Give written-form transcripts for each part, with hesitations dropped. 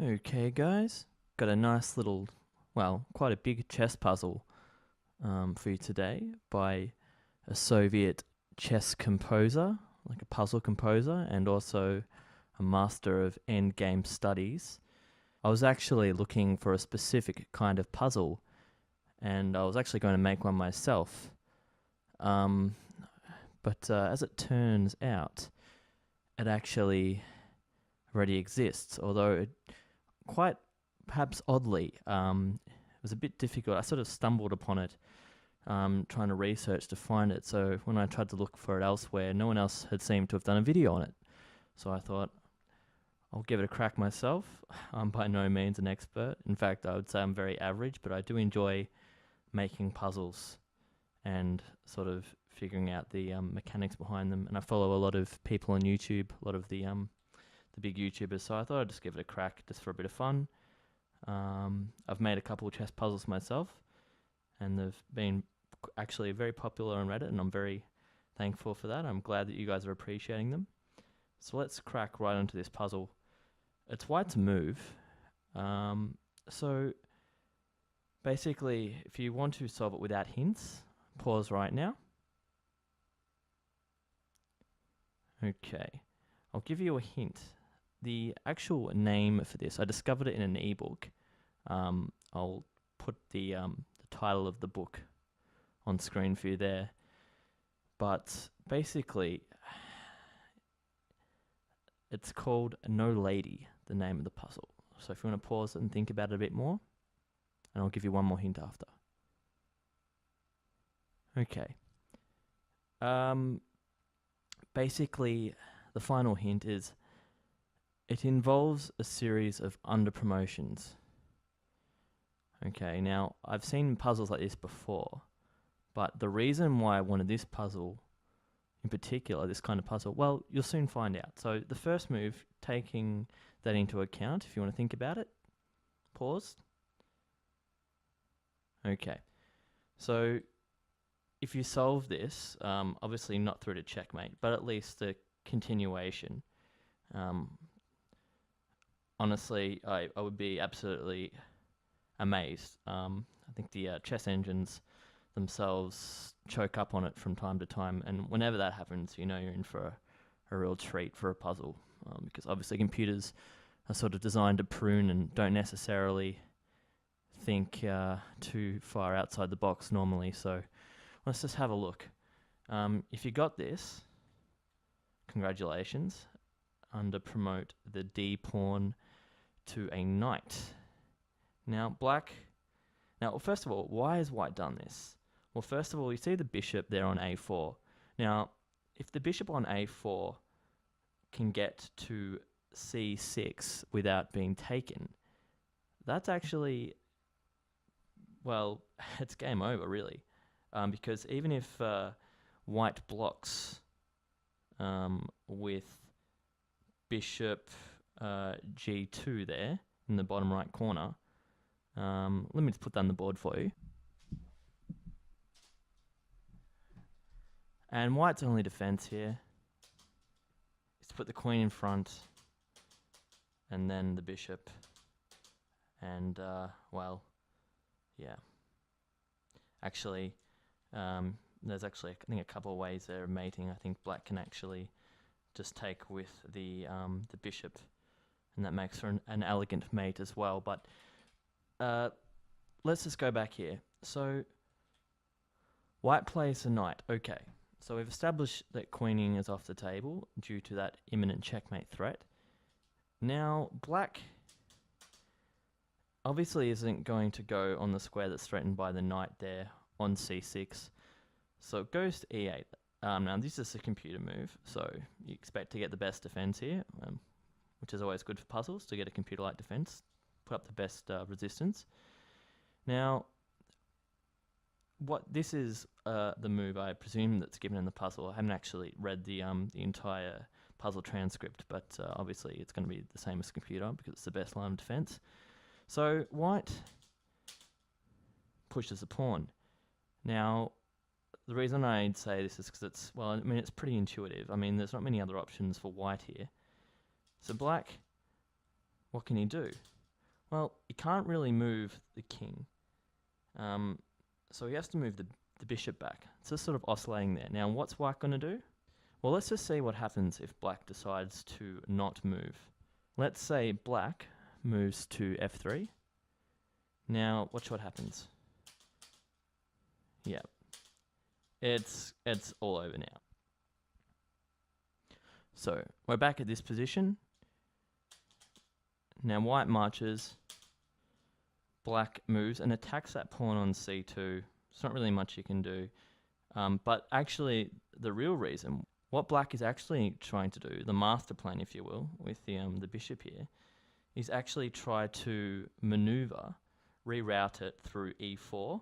Okay, guys, got a nice little, well, quite a big chess puzzle for you today by a Soviet chess composer, like a puzzle composer, and also a master of endgame studies. I was actually looking for a specific kind of puzzle, and I was actually going to make one myself. Um, but as it turns out, it actually already exists, although it quite perhaps oddly, it was a bit difficult. I sort of stumbled upon it trying to research to find it. So when I tried to look for it elsewhere, no one else had seemed to have done a video on it. So I thought, I'll give it a crack myself. I'm by no means an expert. In fact, I would say I'm very average, but I do enjoy making puzzles and sort of figuring out the mechanics behind them. And I follow a lot of people on YouTube, a lot of the big YouTubers. So I thought I'd just give it a crack just for a bit of fun. I've made a couple of chess puzzles myself, and they've been actually very popular on Reddit, and I'm very thankful for that. I'm glad that you guys are appreciating them. So let's crack right onto this puzzle. It's white to move. So basically, if you want to solve it without hints, pause right now. Okay, I'll give you a hint. The actual name for this, I discovered it in an ebook. I'll put the title of the book on screen for you there. But basically, it's called No Lady, the name of the puzzle. So if you want to pause and think about it a bit more, and I'll give you one more hint after. Okay. Basically, the final hint is it involves a series of under promotions. Okay, now I've seen puzzles like this before, but the reason why I wanted this puzzle in particular, this kind of puzzle, well, you'll soon find out. So the first move, taking that into account, if you want to think about it, pause. Okay, so if you solve this, obviously not through to checkmate, but at least the continuation, honestly, I would be absolutely amazed. I think the chess engines themselves choke up on it from time to time, and whenever that happens, you know you're in for a real treat for a puzzle, because obviously computers are sort of designed to prune and don't necessarily think too far outside the box normally. So let's just have a look. If you got this, congratulations. Under promote the D pawn to a knight. Now black. Now, well, first of all, why has white done this? Well, first of all, you see the bishop there on a4. Now, if the bishop on a4 can get to c6 without being taken, that's actually, well, it's game over, really. Because even if white blocks with bishop g2 there in the bottom right corner, let me just put that on the board for you. And white's only defense here is to put the queen in front and then the bishop. And, well, yeah. Actually, there's actually, I think, a couple of ways there of mating. I think black can actually just take with the bishop, and that makes for an elegant mate as well. But let's just go back here. So white plays a knight. Okay, so we've established that queening is off the table due to that imminent checkmate threat. Now black obviously isn't going to go on the square that's threatened by the knight there on c6. So it goes to e8. Now this is a computer move, so you expect to get the best defense here, which is always good for puzzles, to get a computer-like defense, put up the best resistance. Now, what this is the move, I presume, that's given in the puzzle. I haven't actually read the entire puzzle transcript, but obviously it's going to be the same as computer because it's the best line of defense. So white pushes a pawn. Now, the reason I'd say this is because it's, well, I mean, it's pretty intuitive. I mean, there's not many other options for white here. So black, what can he do? Well, he can't really move the king. So he has to move the bishop back. It's just sort of oscillating there. Now, what's white going to do? Well, let's just see what happens if black decides to not move. Let's say black moves to f3. Now, watch what happens. Yeah, it's all over now. So we're back at this position. Now white marches, black moves and attacks that pawn on c2. There's not really much you can do. But actually, the real reason, what black is actually trying to do, the master plan, if you will, with the bishop here, is actually try to maneuver, reroute it through e4,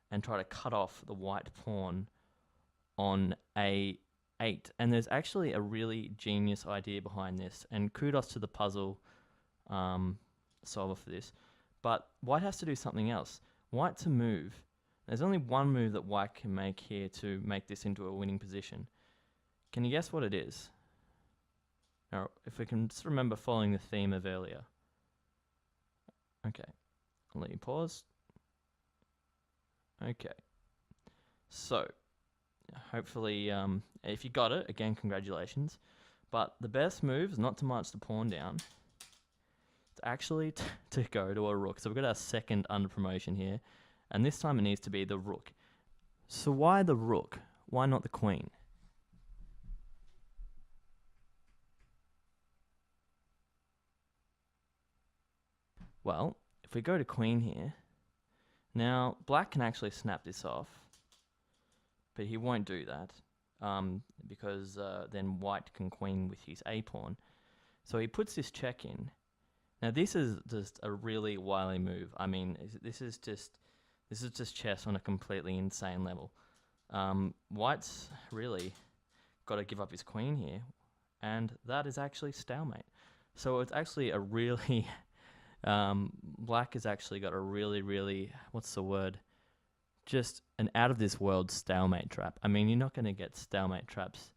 and try to cut off the white pawn on a8. And there's actually a really genius idea behind this, and kudos to the puzzle solver for this. But white has to do something else. White to move. There's only one move that white can make here to make this into a winning position. Can you guess what it is? Now, if we can just remember following the theme of earlier. Okay, I'll let you pause. Okay, so hopefully, if you got it, again, congratulations. But the best move is not to march the pawn down. It's actually to go to a rook. So we've got our second under promotion here. And this time it needs to be the rook. So why the rook? Why not the queen? Well, if we go to queen here, now black can actually snap this off. But he won't do that because then white can queen with his a-pawn. So he puts this check in. Now this is just a really wily move. I mean, this is just chess on a completely insane level. White's really got to give up his queen here, and that is actually stalemate. So it's actually a really black has actually got a really, what's the word? Just an out-of-this-world stalemate trap. I mean, you're not going to get stalemate traps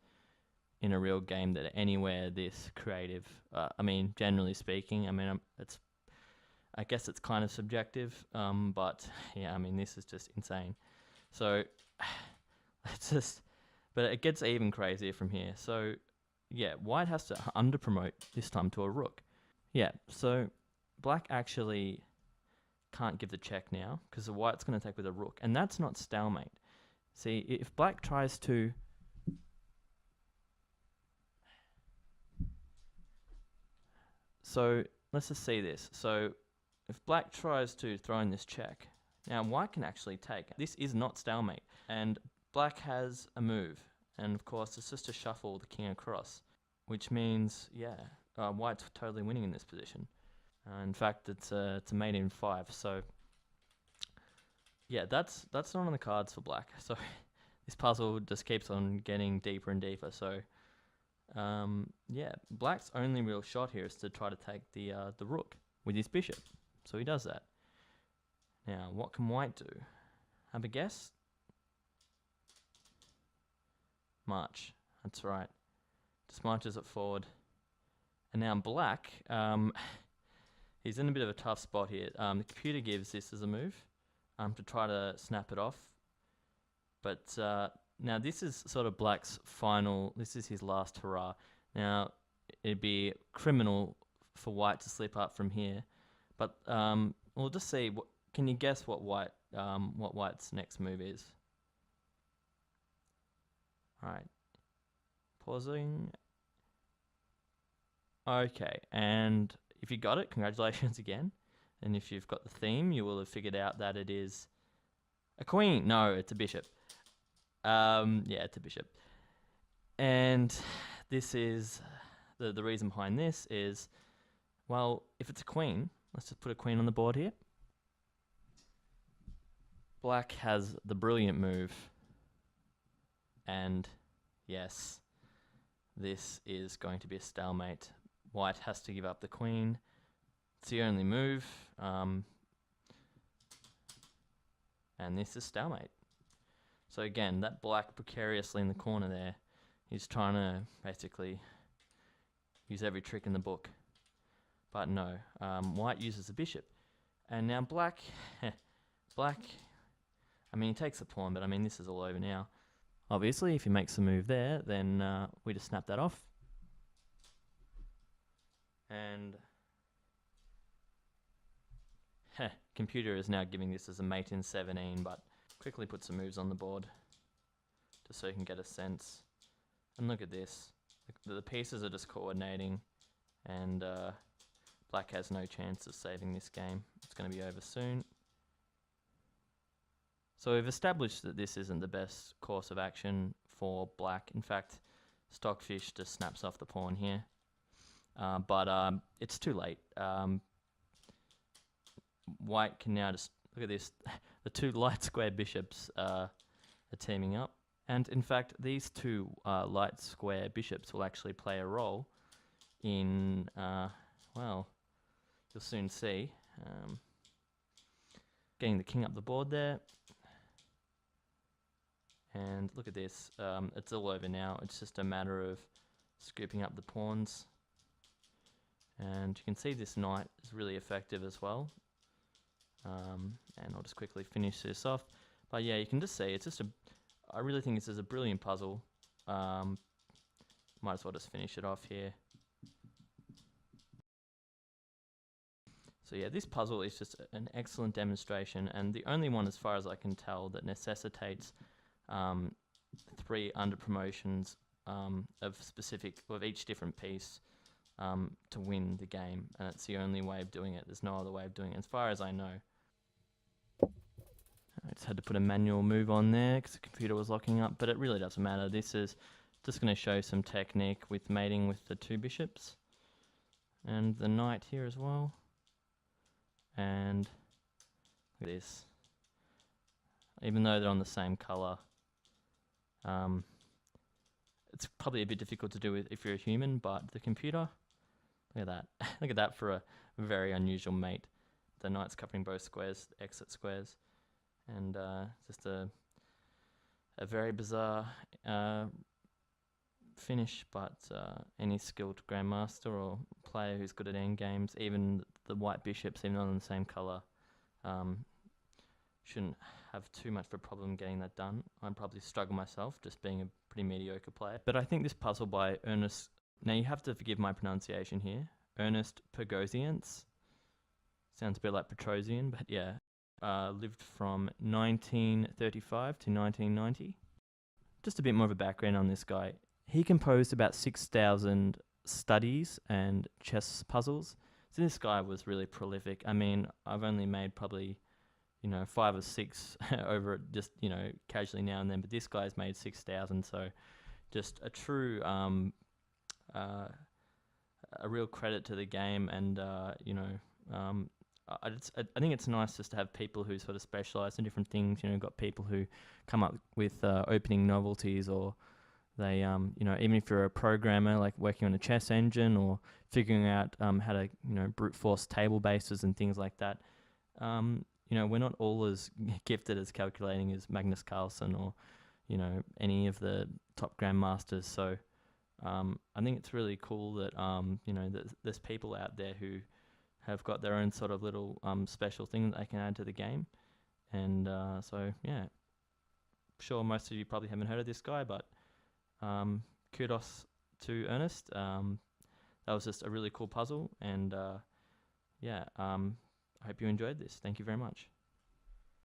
in a real game that are anywhere this creative. I mean, generally speaking, I mean, I guess it's kind of subjective, but yeah, I mean, this is just insane. So, but it gets even crazier from here. So, yeah, white has to under-promote this time to a rook. Yeah, so black actually can't give the check now because the white's going to take with a rook, and that's not stalemate. See, if black tries to so let's just see this. So if black tries to throw in this check, now white can actually take. This is not stalemate, and black has a move, and of course it's just to shuffle the king across, which means white's totally winning in this position. In fact, it's a mate in 5. So yeah, that's not on the cards for black. So this puzzle just keeps on getting deeper and deeper. So yeah, black's only real shot here is to try to take the rook with his bishop. So he does that. Now, what can white do? Have a guess? March. That's right. Just marches it forward. And now black, he's in a bit of a tough spot here. The computer gives this as a move to try to snap it off. But now this is sort of black's final, this is his last hurrah. Now, it'd be criminal for white to slip up from here. But we'll just see, can you guess what white's next move is? Alright, pausing. Okay, and if you got it, congratulations again. And if you've got the theme, you will have figured out that it is a queen. No, it's a bishop. Yeah, it's a bishop. And this is, the reason behind this is, well, if it's a queen, let's just put a queen on the board here. Black has the brilliant move. And yes, this is going to be a stalemate. White has to give up the queen. It's the only move. And this is stalemate. So again, that black precariously in the corner there, he's trying to basically use every trick in the book. But no, white uses the bishop. And now black, black, I mean, he takes the pawn, but I mean, this is all over now. Obviously, if he makes a move there, then we just snap that off. And computer is now giving this as a mate in 17, but quickly put some moves on the board just so you can get a sense. And look at this. The pieces are just coordinating, and black has no chance of saving this game. It's going to be over soon. So we've established that this isn't the best course of action for black. In fact, Stockfish just snaps off the pawn here. But it's too late. White can now just, look at this, the two light square bishops are teaming up. And in fact, these two light square bishops will actually play a role in, well, you'll soon see. Getting the king up the board there. And look at this, it's all over now. It's just a matter of scooping up the pawns. And you can see this knight is really effective as well. And I'll just quickly finish this off. But yeah, you can just see it's just I really think this is a brilliant puzzle. Might as well just finish it off here. So yeah, this puzzle is just an excellent demonstration, and the only one, as far as I can tell, that necessitates 3 under promotions of each different piece to win the game, and it's the only way of doing it. There's no other way of doing it, as far as I know. I just had to put a manual move on there because the computer was locking up, but it really doesn't matter. This is just going to show some technique with mating with the 2 bishops and the knight here as well. And look at this. Even though they're on the same color, it's probably a bit difficult to do with if you're a human, but the computer, look at that. Look at that for a very unusual mate. The knight's covering both squares, exit squares, and just a very bizarre finish, but any skilled grandmaster or player who's good at endgames, even the white bishops, even on the same color, shouldn't have too much of a problem getting that done. I'd probably struggle myself, just being a pretty mediocre player. But I think this puzzle by Ernest, now you have to forgive my pronunciation here, Ernest Pogosyants, sounds a bit like Petrosian, but yeah, lived from 1935 to 1990. Just a bit more of a background on this guy. He composed about 6,000 studies and chess puzzles. So this guy was really prolific. I mean, I've only made probably, 5 or 6 over it, just, casually now and then, but this guy's made 6,000, so just a true, a real credit to the game. And, I think it's nice just to have people who sort of specialize in different things. Got people who come up with opening novelties, or they, even if you're a programmer, like working on a chess engine or figuring out how to, brute force table bases and things like that. We're not all as gifted as calculating as Magnus Carlsen or, any of the top grandmasters. So I think it's really cool that, there's people out there who have got their own sort of little special thing that they can add to the game. And so, yeah, sure most of you probably haven't heard of this guy, but kudos to Ernest. That was just a really cool puzzle, and I hope you enjoyed this. Thank you very much.